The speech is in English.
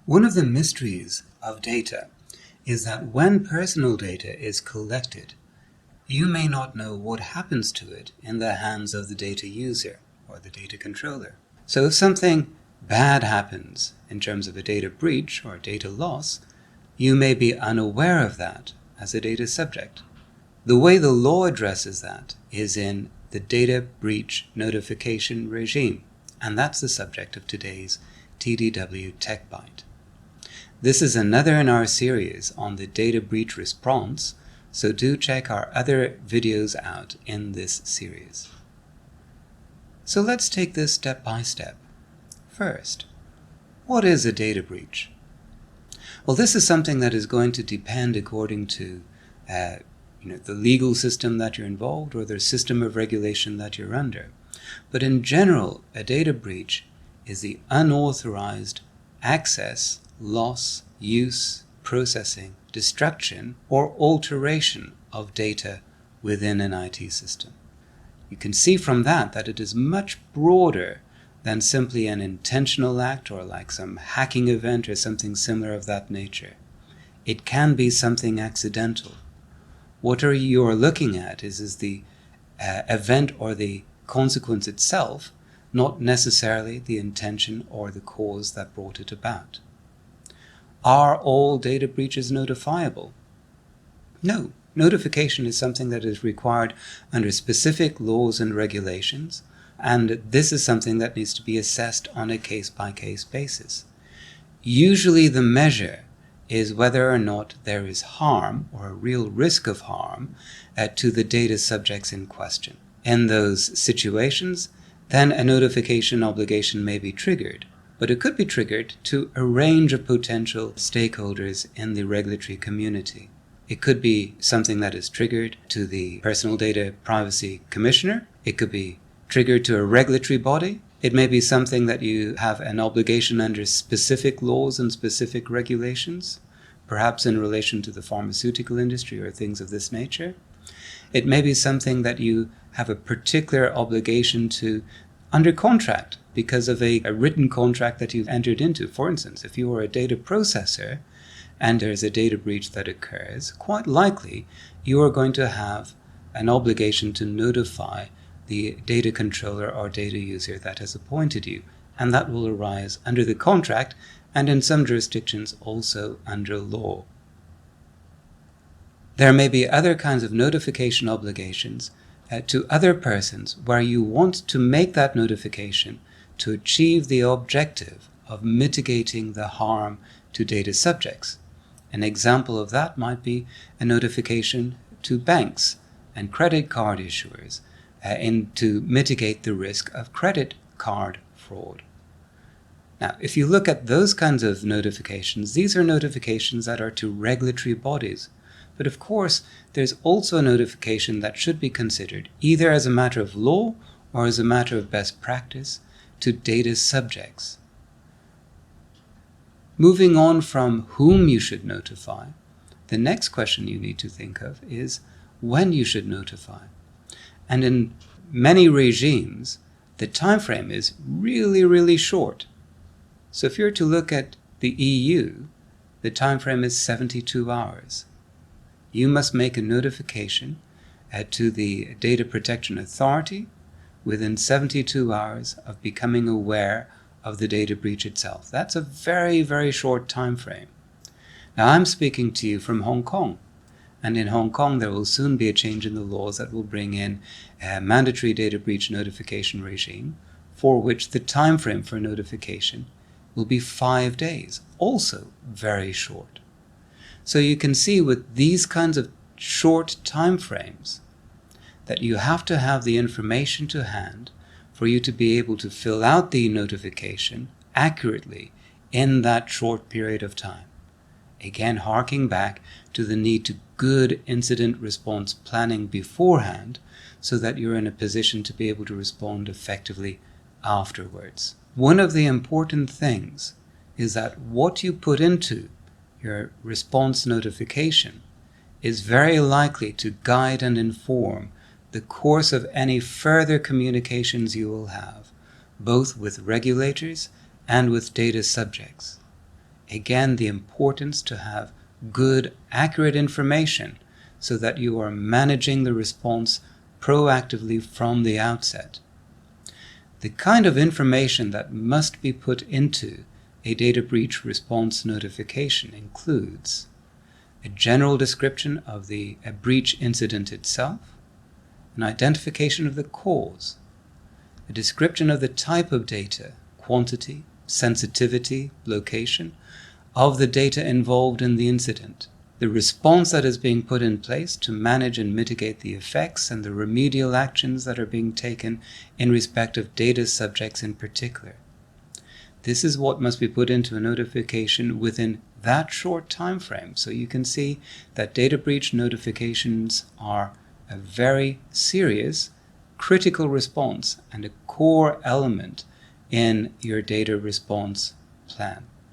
One of the mysteries of data is that when personal data is collected, you may not know what happens to it in the hands of the data user or the data controller. So if something bad happens in terms of a data breach or data loss, you may be unaware of that as a data subject. The way the law addresses that is in the data breach notification regime, and that's the subject of today's TDW Tech Bite. This is another in our series on the data breach response, so do check our other videos out in this series. So let's take this step by step. First, what is a data breach? Well, this is something that is going to depend according to the legal system that you're involved or the system of regulation that you're under. But in general, a data breach is the unauthorized access, loss, use, processing, destruction, or alteration of data within an IT system. You can see from that it is much broader than simply an intentional act or like some hacking event or something similar of that nature. It can be something accidental. What you are looking at is the event or the consequence itself, not necessarily the intention or the cause that brought it about. Are all data breaches notifiable? No. Notification is something that is required under specific laws and regulations, and this is something that needs to be assessed on a case-by-case basis. Usually the measure is whether or not there is harm or a real risk of harm to the data subjects in question. In those situations, then a notification obligation may be triggered, but it could be triggered to a range of potential stakeholders in the regulatory community. It could be something that is triggered to the Personal Data Privacy Commissioner. It could be triggered to a regulatory body. It may be something that you have an obligation under specific laws and specific regulations, perhaps in relation to the pharmaceutical industry or things of this nature. It may be something that you have a particular obligation to under contract because of a written contract that you've entered into. For instance, if you are a data processor and there's a data breach that occurs, quite likely you are going to have an obligation to notify the data controller or data user that has appointed you, and that will arise under the contract and in some jurisdictions also under law. There may be other kinds of notification obligations to other persons where you want to make that notification to achieve the objective of mitigating the harm to data subjects. An example of that might be a notification to banks and credit card issuers to mitigate the risk of credit card fraud. Now, if you look at those kinds of notifications, these are notifications that are to regulatory bodies. But of course, there's also a notification that should be considered either as a matter of law or as a matter of best practice to data subjects. Moving on from whom you should notify, the next question you need to think of is when you should notify. And in many regimes, the time frame is really, really short. So if you're to look at the EU, the time frame is 72 hours. You must make a notification to the Data Protection Authority within 72 hours of becoming aware of the data breach itself. That's a very, very short time frame. Now I'm speaking to you from Hong Kong, and in Hong Kong there will soon be a change in the laws that will bring in a mandatory data breach notification regime for which the time frame for notification will be 5 days, also very short. So you can see with these kinds of short time frames that you have to have the information to hand for you to be able to fill out the notification accurately in that short period of time. Again, harking back to the need to good incident response planning beforehand so that you're in a position to be able to respond effectively afterwards. One of the important things is that what you put into your response notification is very likely to guide and inform the course of any further communications you will have, both with regulators and with data subjects. Again, the importance to have good, accurate information so that you are managing the response proactively from the outset. The kind of information that must be put into a data breach response notification includes a general description of a breach incident itself, an identification of the cause, a description of the type of data, quantity, sensitivity, location, of the data involved in the incident, the response that is being put in place to manage and mitigate the effects, and the remedial actions that are being taken in respect of data subjects in particular. This is what must be put into a notification within that short time frame. So you can see that data breach notifications are a very serious, critical response and a core element in your data response plan.